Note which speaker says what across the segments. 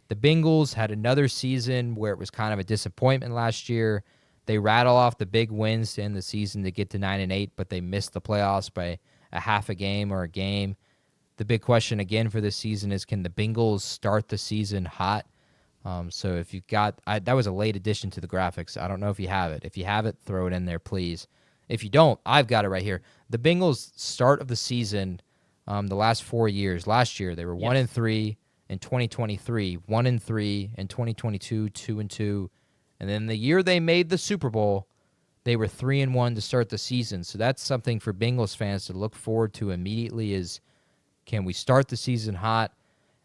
Speaker 1: The Bengals had another season where it was kind of a disappointment last year. They rattle off the big wins to end the season to get to 9-8, but they missed the playoffs by a half a game or a game. The big question again for this season is, can the Bengals start the season hot? So if you got that was a late addition to the graphics. I don't know if you have it. If you have it, throw it in there, please. If you don't, I've got it right here. The Bengals start of the season, the last 4 years. Last year they were 1-3. In 2023, 1-3. In 2022, 2-2. And then the year they made the Super Bowl, they were 3-1 to start the season. So that's something for Bengals fans to look forward to immediately is, can we start the season hot?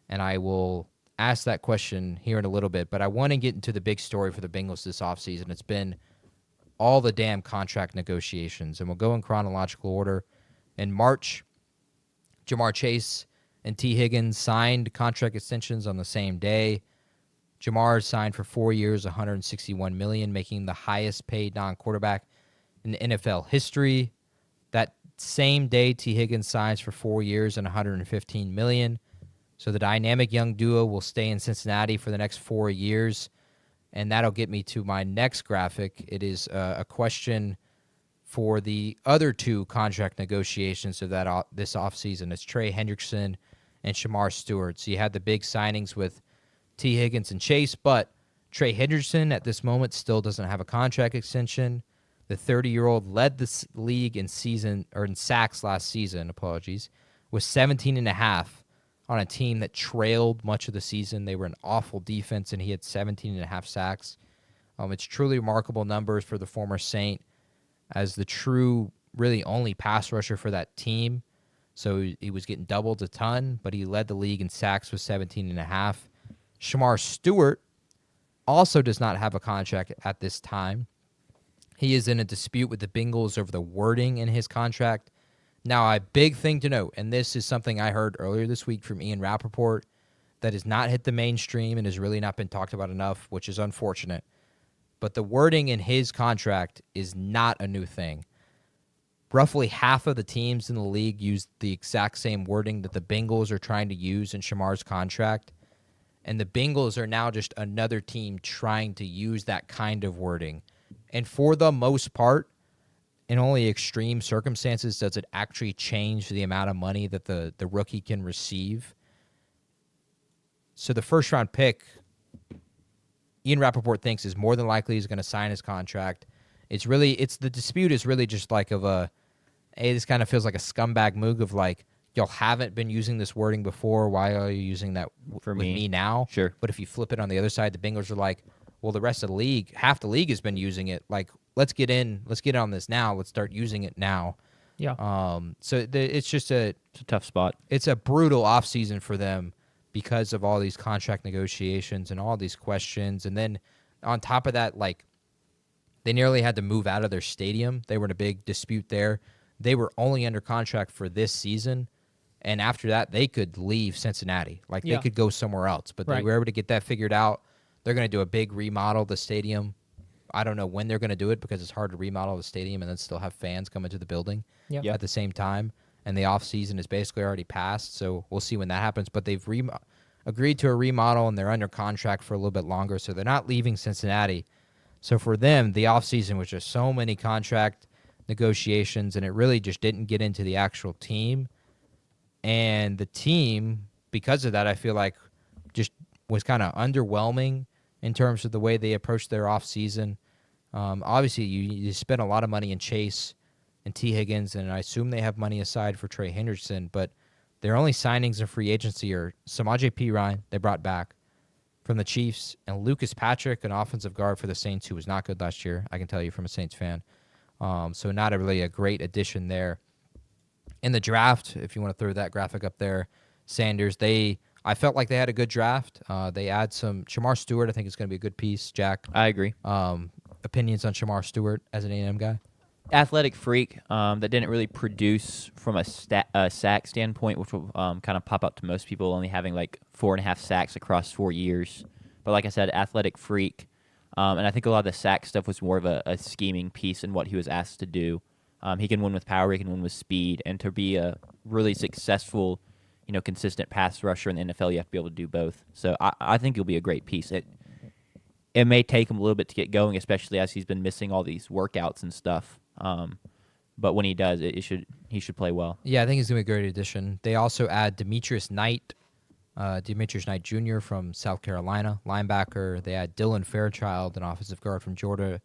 Speaker 1: And I will ask that question here in a little bit. But I want to get into the big story for the Bengals this offseason. It's been all the damn contract negotiations. And we'll go in chronological order. In March, Jamar Chase and T. Higgins signed contract extensions on the same day. Jamar signed for 4 years, $161 million, making the highest paid non-quarterback in NFL history. That same day, T. Higgins signs for 4 years and $115 million. So the dynamic young duo will stay in Cincinnati for the next 4 years, and that'll get me to my next graphic. It is a question for the other two contract negotiations of this offseason. It's Trey Hendrickson and Shamar Stewart. So you had the big signings with T. Higgins and Chase, but Trey Hendrickson at this moment still doesn't have a contract extension. The 30-year-old led the league in sacks last season, with 17.5 on a team that trailed much of the season. They were an awful defense, and he had 17.5 sacks. It's truly remarkable numbers for the former Saint as the true, really only pass rusher for that team. So he was getting doubled a ton, but he led the league in sacks with 17.5. Shamar Stewart also does not have a contract at this time. He is in a dispute with the Bengals over the wording in his contract. Now, a big thing to note, and this is something I heard earlier this week from Ian Rappaport that has not hit the mainstream and has really not been talked about enough, which is unfortunate. But the wording in his contract is not a new thing. Roughly half of the teams in the league use the exact same wording that the Bengals are trying to use in Shamar's contract. And the Bengals are now just another team trying to use that kind of wording. And for the most part, in only extreme circumstances, does it actually change the amount of money that the rookie can receive. So the first-round pick, Ian Rappaport thinks, is more than likely he's going to sign his contract. The dispute is really just like hey, this kind of feels like a scumbag move of like, y'all haven't been using this wording before. Why are you using that with me now?
Speaker 2: Sure.
Speaker 1: But if you flip it on the other side, the Bengals are like, well, the rest of the league, half the league has been using it. Like, let's get on this now. Let's start using it now.
Speaker 3: Yeah.
Speaker 1: It's just it's
Speaker 2: a tough spot.
Speaker 1: It's a brutal offseason for them because of all these contract negotiations and all these questions. And then on top of that, like, they nearly had to move out of their stadium. They were in a big dispute there. They were only under contract for this season. And after that, they could leave Cincinnati. Like, they could go somewhere else. But they were able to get that figured out. They're going to do a big remodel of the stadium. I don't know when they're going to do it because it's hard to remodel the stadium and then still have fans come into the building at the same time. And the offseason is basically already passed, so we'll see when that happens. But they've agreed to a remodel, and they're under contract for a little bit longer, so they're not leaving Cincinnati. So for them, the offseason was just so many contract negotiations, and it really just didn't get into the actual team. And the team, because of that, I feel like just was kind of underwhelming in terms of the way they approached their offseason. Obviously, you spent a lot of money in Chase and T. Higgins, and I assume they have money aside for Trey Hendrickson, but their only signings in free agency are Samaje Perine, they brought back from the Chiefs, and Lucas Patrick, an offensive guard for the Saints, who was not good last year, I can tell you from a Saints fan. So not really a great addition there. In the draft, if you want to throw that graphic up there, Sanders, I felt like they had a good draft. They add some Shamar Stewart. I think it's going to be a good piece. Jack,
Speaker 2: I agree.
Speaker 1: Opinions on Shamar Stewart as an A&M guy?
Speaker 2: Athletic freak that didn't really produce from a sack standpoint, which will kind of pop up to most people, only having like 4.5 sacks across 4 years. But like I said, athletic freak. And I think a lot of the sack stuff was more of a scheming piece in what he was asked to do. He can win with power, he can win with speed, and to be a really successful consistent pass rusher in the NFL, you have to be able to do both. So I think he'll be a great piece. It may take him a little bit to get going, especially as he's been missing all these workouts and stuff. But when he does, he should play well.
Speaker 1: Yeah, I think he's going to be a great addition. They also add Demetrius Knight Jr. from South Carolina, linebacker. They add Dylan Fairchild, an offensive guard from Georgia,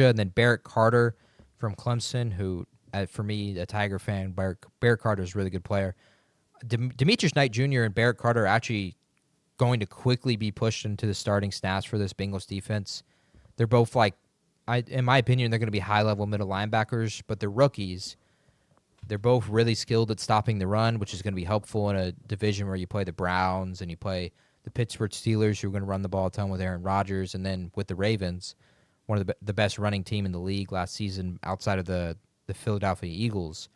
Speaker 1: and then Barrett Carter from Clemson, who, for me, a Tiger fan, Barrett Carter is a really good player. Demetrius Knight Jr. and Barrett Carter are actually going to quickly be pushed into the starting snaps for this Bengals defense. They're both in my opinion, they're going to be high-level middle linebackers, but they're rookies. They're both really skilled at stopping the run, which is going to be helpful in a division where you play the Browns and you play the Pittsburgh Steelers, who are going to run the ball a ton with Aaron Rodgers, and then with the Ravens, one of the best running team in the league last season outside of the Philadelphia Eagles.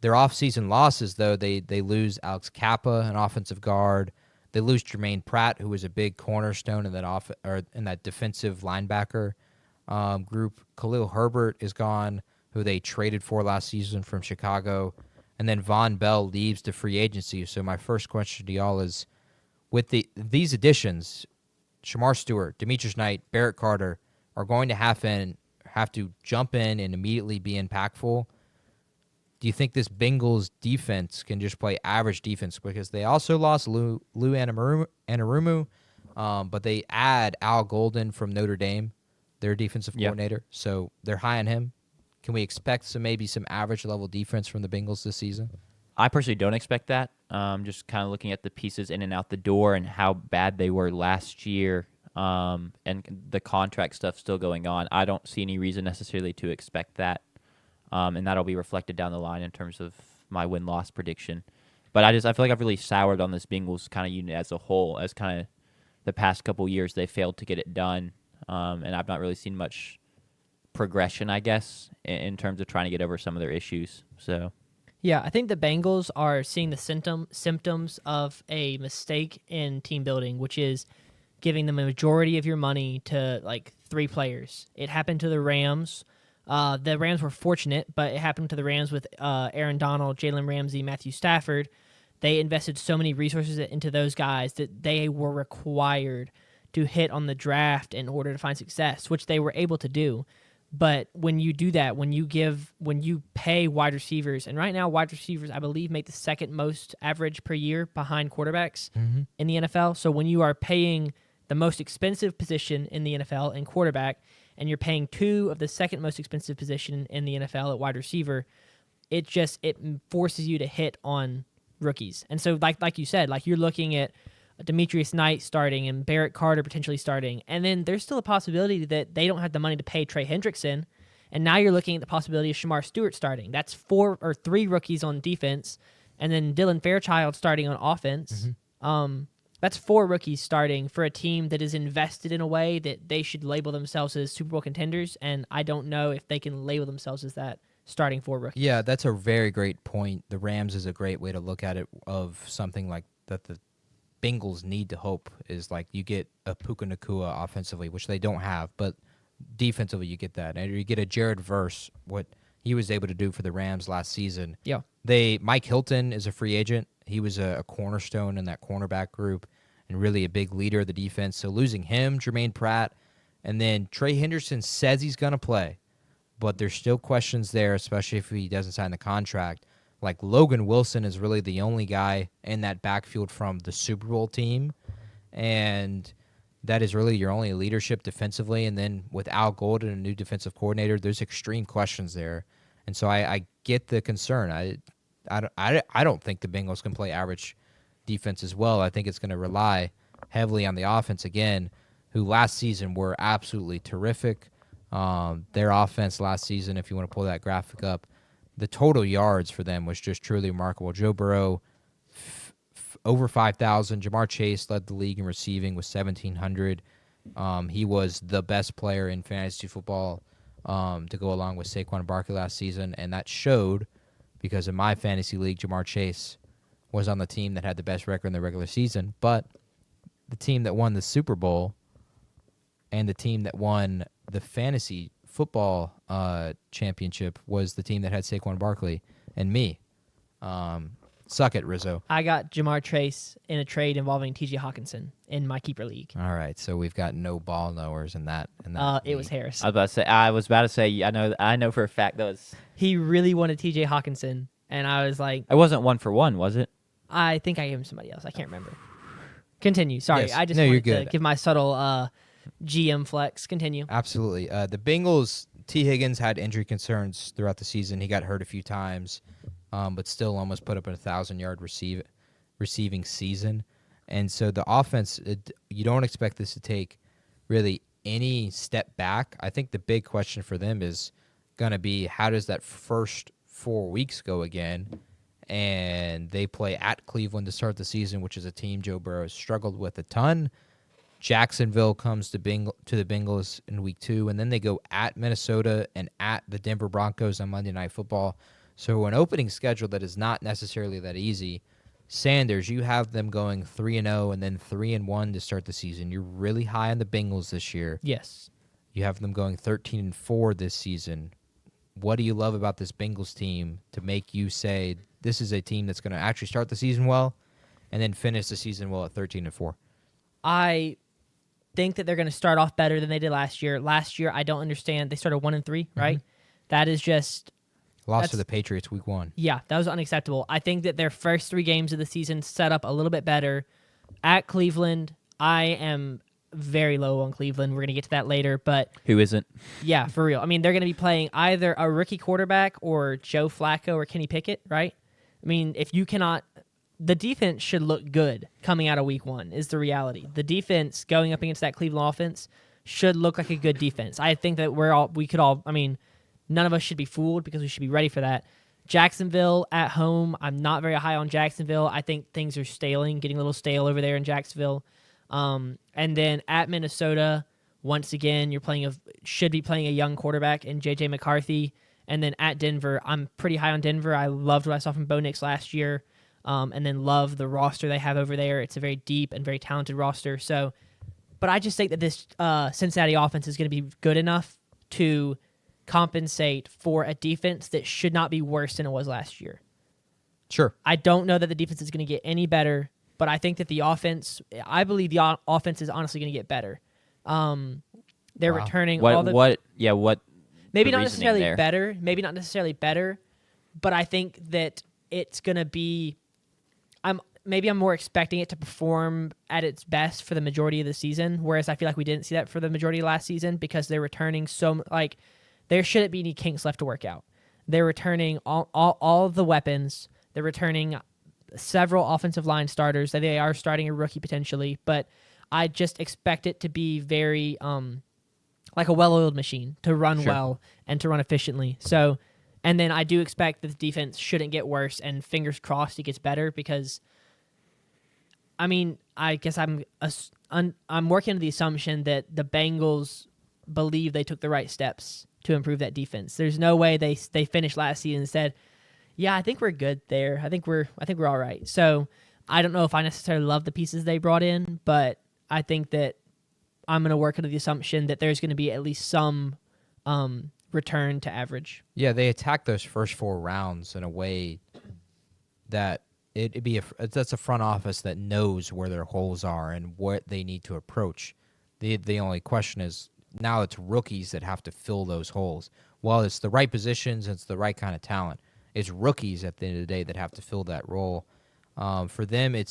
Speaker 1: Their off-season losses, though, they lose Alex Kappa, an offensive guard. They lose Jermaine Pratt, who was a big cornerstone in that defensive linebacker group. Khalil Herbert is gone, who they traded for last season from Chicago. And then Von Bell leaves to free agency. So my first question to y'all is, with these additions, Shamar Stewart, Demetrius Knight, Barrett Carter are going to have to jump in and immediately be impactful. Do you think this Bengals defense can just play average defense? Because they also lost Lou Anarumu, but they add Al Golden from Notre Dame, their defensive coordinator. So they're high on him. Can we expect maybe some average level defense from the Bengals this season?
Speaker 2: I personally don't expect that. Just kind of looking at the pieces in and out the door and how bad they were last year, and the contract stuff still going on. I don't see any reason necessarily to expect that. And that'll be reflected down the line in terms of my win-loss prediction. But I feel like I've really soured on this Bengals kind of unit as a whole, as kind of the past couple years they failed to get it done, and I've not really seen much progression, I guess, in terms of trying to get over some of their issues. So,
Speaker 3: yeah, I think the Bengals are seeing the symptoms of a mistake in team building, which is giving the majority of your money to like 3 players. It happened to the Rams. The Rams were fortunate, but it happened to the Rams with Aaron Donald, Jalen Ramsey, Matthew Stafford. They invested so many resources into those guys that they were required to hit on the draft in order to find success, which they were able to do. But when you do that, when you pay wide receivers, and right now wide receivers, I believe, make the second most average per year behind quarterbacks in the NFL. So when you are paying the most expensive position in the NFL in quarterback, and you're paying 2 of the second most expensive position in the NFL at wide receiver, it forces you to hit on rookies. And so like you said, like you're looking at Demetrius Knight starting and Barrett Carter potentially starting, and then there's still a possibility that they don't have the money to pay Trey Hendrickson, and now you're looking at the possibility of Shamar Stewart starting. That's 4 or 3 rookies on defense, and then Dylan Fairchild starting on offense. That's 4 rookies starting for a team that is invested in a way that they should label themselves as Super Bowl contenders, and I don't know if they can label themselves as that starting 4 rookies.
Speaker 1: Yeah, that's a very great point. The Rams is a great way to look at it, of something like that the Bengals need to hope is like you get a Puka Nacua offensively, which they don't have, but defensively you get that. And you get a Jared Verse, what he was able to do for the Rams last season.
Speaker 3: Yeah.
Speaker 1: Mike Hilton is a free agent. He was a cornerstone in that cornerback group and really a big leader of the defense. So losing him, Jermaine Pratt, and then Trey Henderson says he's going to play, but there's still questions there, especially if he doesn't sign the contract. Like Logan Wilson is really the only guy in that backfield from the Super Bowl team, and that is really your only leadership defensively. And then with Al Golden, a new defensive coordinator, there's extreme questions there. And so I get the concern. I don't think the Bengals can play average defense as well. I think it's going to rely heavily on the offense again, who last season were absolutely terrific. Their offense last season, if you want to pull that graphic up, the total yards for them was just truly remarkable. Joe Burrow, over 5,000. Jamar Chase led the league in receiving with 1,700. He was the best player in fantasy football to go along with Saquon Barkley last season, and that showed because in my fantasy league, Jamar Chase was on the team that had the best record in the regular season, but the team that won the Super Bowl and the team that won the fantasy football championship was the team that had Saquon Barkley and me. Suck it, Rizzo.
Speaker 3: I got Jamar Chase in a trade involving T.J. Hawkinson in my keeper league.
Speaker 1: All right, so we've got no ball knowers in that.
Speaker 3: It was Harris.
Speaker 2: I was about to say. I know for a fact that was.
Speaker 3: He really wanted T.J. Hawkinson, and I was like,
Speaker 2: It wasn't 1-for-1, was it?
Speaker 3: I think I gave him somebody else. I can't remember. Continue. Sorry,
Speaker 1: Yes.
Speaker 3: I just
Speaker 1: No, you're
Speaker 3: wanted to
Speaker 1: good.
Speaker 3: give my subtle GM flex. Continue.
Speaker 1: Absolutely. The Bengals, T. Higgins had injury concerns throughout the season. He got hurt a few times, but still almost put up a 1,000-yard receiving season. And so the offense, you don't expect this to take really any step back. I think the big question for them is going to be, how does that first 4 weeks go again? And they play at Cleveland to start the season, which is a team Joe Burrow has struggled with a ton. Jacksonville comes to the Bengals in week 2, and then they go at Minnesota and at the Denver Broncos on Monday Night Football. So an opening schedule that is not necessarily that easy. Sanders, you have them going 3-0 and then 3-1 to start the season. You're really high on the Bengals this year.
Speaker 3: Yes.
Speaker 1: You have them going 13-4 this season. What do you love about this Bengals team to make you say this is a team that's going to actually start the season well and then finish the season well at 13-4?
Speaker 3: I think that they're going to start off better than they did last year. Last year, I don't understand. They started 1-3, right? That is just
Speaker 1: Lost to the Patriots week 1.
Speaker 3: Yeah, that was unacceptable. I think that their first 3 games of the season set up a little bit better. At Cleveland, I am very low on Cleveland. We're going to get to that later, but
Speaker 2: Who isn't?
Speaker 3: yeah, for real. I mean, they're going to be playing either a rookie quarterback or Joe Flacco or Kenny Pickett, right? I mean, if you cannot, the defense should look good coming out of week 1 is the reality. The defense going up against that Cleveland offense should look like a good defense. I think that none of us should be fooled because we should be ready for that. Jacksonville at home, I'm not very high on Jacksonville. I think things are getting a little stale over there in Jacksonville. And then at Minnesota, once again, should be playing a young quarterback in J.J. McCarthy. And then at Denver, I'm pretty high on Denver. I loved what I saw from Bo Nix last year, and then love the roster they have over there. It's a very deep and very talented roster. So, but I just think that this Cincinnati offense is going to be good enough to compensate for a defense that should not be worse than it was last year.
Speaker 1: Sure.
Speaker 3: I don't know that the defense is going to get any better, but I think that I believe the offense is honestly going to get better. They're returning all the...
Speaker 2: What
Speaker 3: Maybe
Speaker 2: the
Speaker 3: not
Speaker 2: reasoning
Speaker 3: necessarily better, but I think that it's going to be... I'm more expecting it to perform at its best for the majority of the season, whereas I feel like we didn't see that for the majority of last season because they're returning there shouldn't be any kinks left to work out. They're returning all of the weapons. They're returning several offensive line starters. They are starting a rookie potentially, but I just expect it to be very like a well-oiled machine to run well and to run efficiently. So, and then I do expect that the defense shouldn't get worse, and fingers crossed it gets better because, I mean, I guess I'm working under the assumption that the Bengals believe they took the right steps to improve that defense. There's no way they finished last season and said, "Yeah, I think we're good there. I think we're all right." So I don't know if I necessarily love the pieces they brought in, but I think that I'm going to work under the assumption that there's going to be at least some return to average.
Speaker 1: Yeah, they attacked those first 4 rounds in a way that that's a front office that knows where their holes are and what they need to approach. The only question is, now it's rookies that have to fill those holes. Well, it's the right positions, it's the right kind of talent. It's rookies at the end of the day that have to fill that role. For them,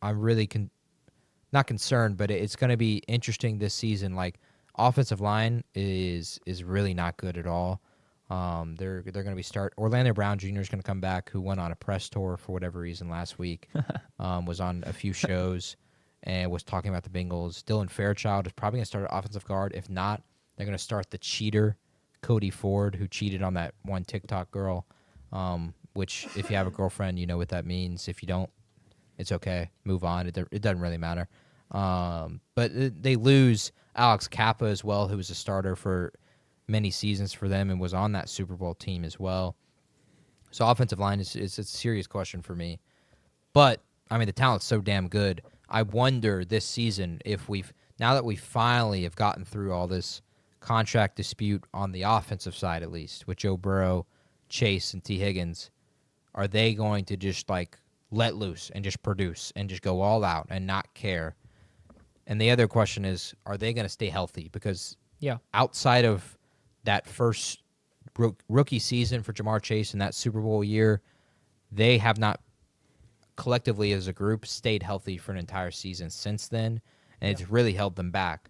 Speaker 1: I'm really not concerned, but it's going to be interesting this season. Like, offensive line is really not good at all. They're going to be Orlando Brown Jr. is going to come back, who went on a press tour for whatever reason last week, was on a few shows and was talking about the Bengals. Dylan Fairchild is probably going to start at offensive guard. If not, they're going to start the cheater, Cody Ford, who cheated on that one TikTok girl, which if you have a girlfriend, you know what that means. If you don't, it's okay. Move on. It doesn't really matter. But they lose Alex Kappa as well, who was a starter for many seasons for them and was on that Super Bowl team as well. So offensive line is a serious question for me. But, I mean, the talent's so damn good. I wonder this season if now that we finally have gotten through all this contract dispute on the offensive side, at least, with Joe Burrow, Chase, and T. Higgins, are they going to just, let loose and just produce and just go all out and not care. And the other question is, are they going to stay healthy? Because
Speaker 3: Yeah.
Speaker 1: outside of that first rookie season for Jamar Chase in that Super Bowl year, they have not collectively as a group stayed healthy for an entire season since then, and it's really held them back.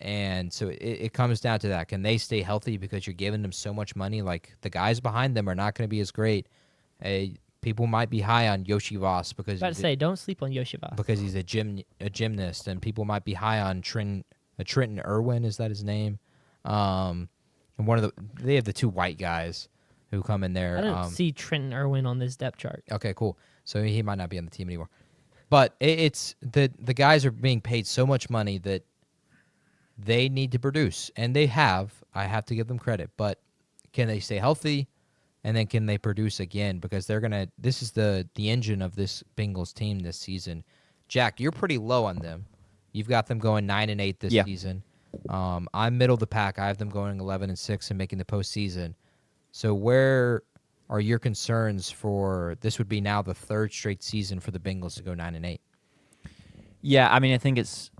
Speaker 1: And so it comes down to that. Can they stay healthy because you're giving them so much money? Like, the guys behind them are not going to be as great. People might be high on Yoshi Voss because
Speaker 3: Don't sleep on Yoshi Voss.
Speaker 1: because he's a gymnast, and people might be high on Trenton Irwin. Is that his name? And they have the two white guys who come in there.
Speaker 3: I don't see Trenton Irwin on this depth chart.
Speaker 1: Okay, cool. So he might not be on the team anymore. But it's the guys are being paid so much money that they need to produce, and they have. I have to give them credit, but can they stay healthy, and then can they produce again? Because this is the engine of this Bengals team this season. Jack, you're pretty low on them. You've got them going 9-8 this season. I'm middle of the pack. I have them going 11-6 and making the postseason. So where are your concerns for this? Would be now the third straight season for the Bengals to go 9-8.
Speaker 2: Yeah, I mean, I think it's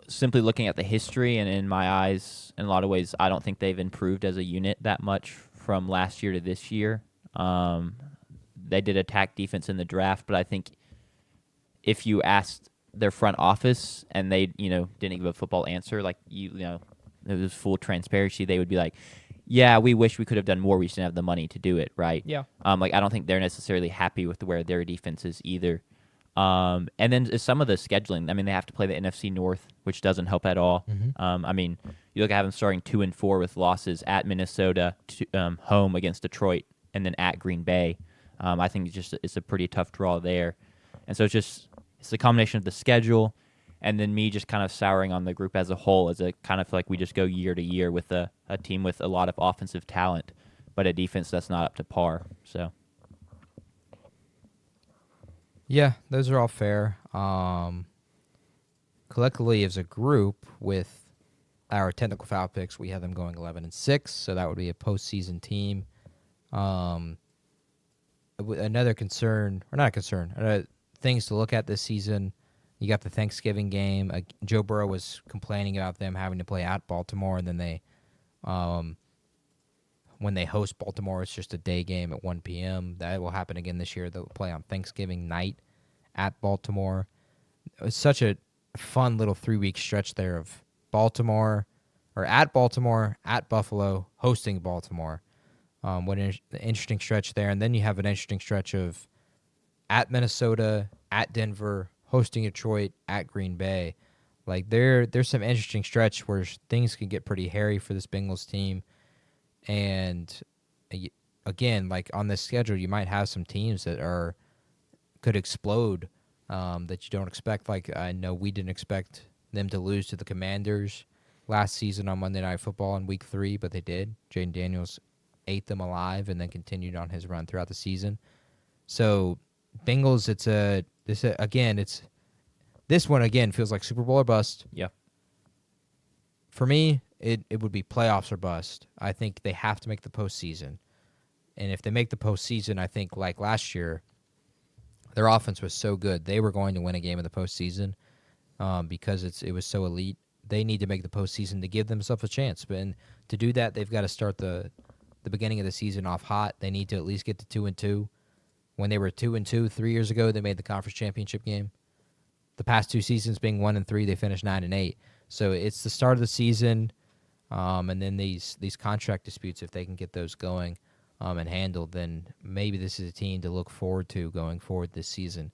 Speaker 2: simply looking at the history, and in my eyes, in a lot of ways, I don't think they've improved as a unit that much from last year to this year. They did attack defense in the draft, but I think if you asked their front office and they, didn't give a football answer, like it was full transparency, they would be like, yeah, we wish we could have done more. We just didn't have the money to do it, right?
Speaker 3: Yeah.
Speaker 2: I don't think they're necessarily happy with where their defense is either. And then some of the scheduling. I mean, they have to play the NFC North, which doesn't help at all. I mean, you look at them starting 2-4 with losses at Minnesota, home against Detroit, and then at Green Bay. I think it's a pretty tough draw there. And so it's the combination of the schedule and then me just kind of souring on the group as a whole, as a kind of feel like we just go year to year with a team with a lot of offensive talent, but a defense that's not up to par. So.
Speaker 1: Yeah, those are all fair. Collectively, as a group, with our technical foul picks, we have them going 11-6, so that would be a postseason team. Another concern, or not a concern, things to look at this season. You got the Thanksgiving game. Joe Burrow was complaining about them having to play at Baltimore, and then when they host Baltimore, it's just a day game at 1 p.m. That will happen again this year. They'll play on Thanksgiving night at Baltimore. It was such a fun little 3-week stretch there of at Buffalo, hosting Baltimore. What an interesting stretch there. And then you have an interesting stretch of at Minnesota, at Denver, hosting Detroit, at Green Bay. Like, there's some interesting stretch where things can get pretty hairy for this Bengals team. And again, like on this schedule, you might have some teams that could explode that you don't expect. Like, I know we didn't expect them to lose to the Commanders last season on Monday Night Football in Week 3, but they did. Jaden Daniels ate them alive and then continued on his run throughout the season. So Bengals, this one again feels like Super Bowl or bust.
Speaker 2: Yeah.
Speaker 1: For me, it would be playoffs or bust. I think they have to make the postseason. And if they make the postseason, I think like last year, their offense was so good. They were going to win a game in the postseason because it was so elite. They need to make the postseason to give themselves a chance. But to do that, they've got to start the beginning of the season off hot. They need to at least get to 2-2. When they were 2-2 3 years ago, they made the conference championship game. The past 2 seasons being 1-3, they finished 9-8. So it's the start of the season, and then these contract disputes, if they can get those going and handled, then maybe this is a team to look forward to going forward this season.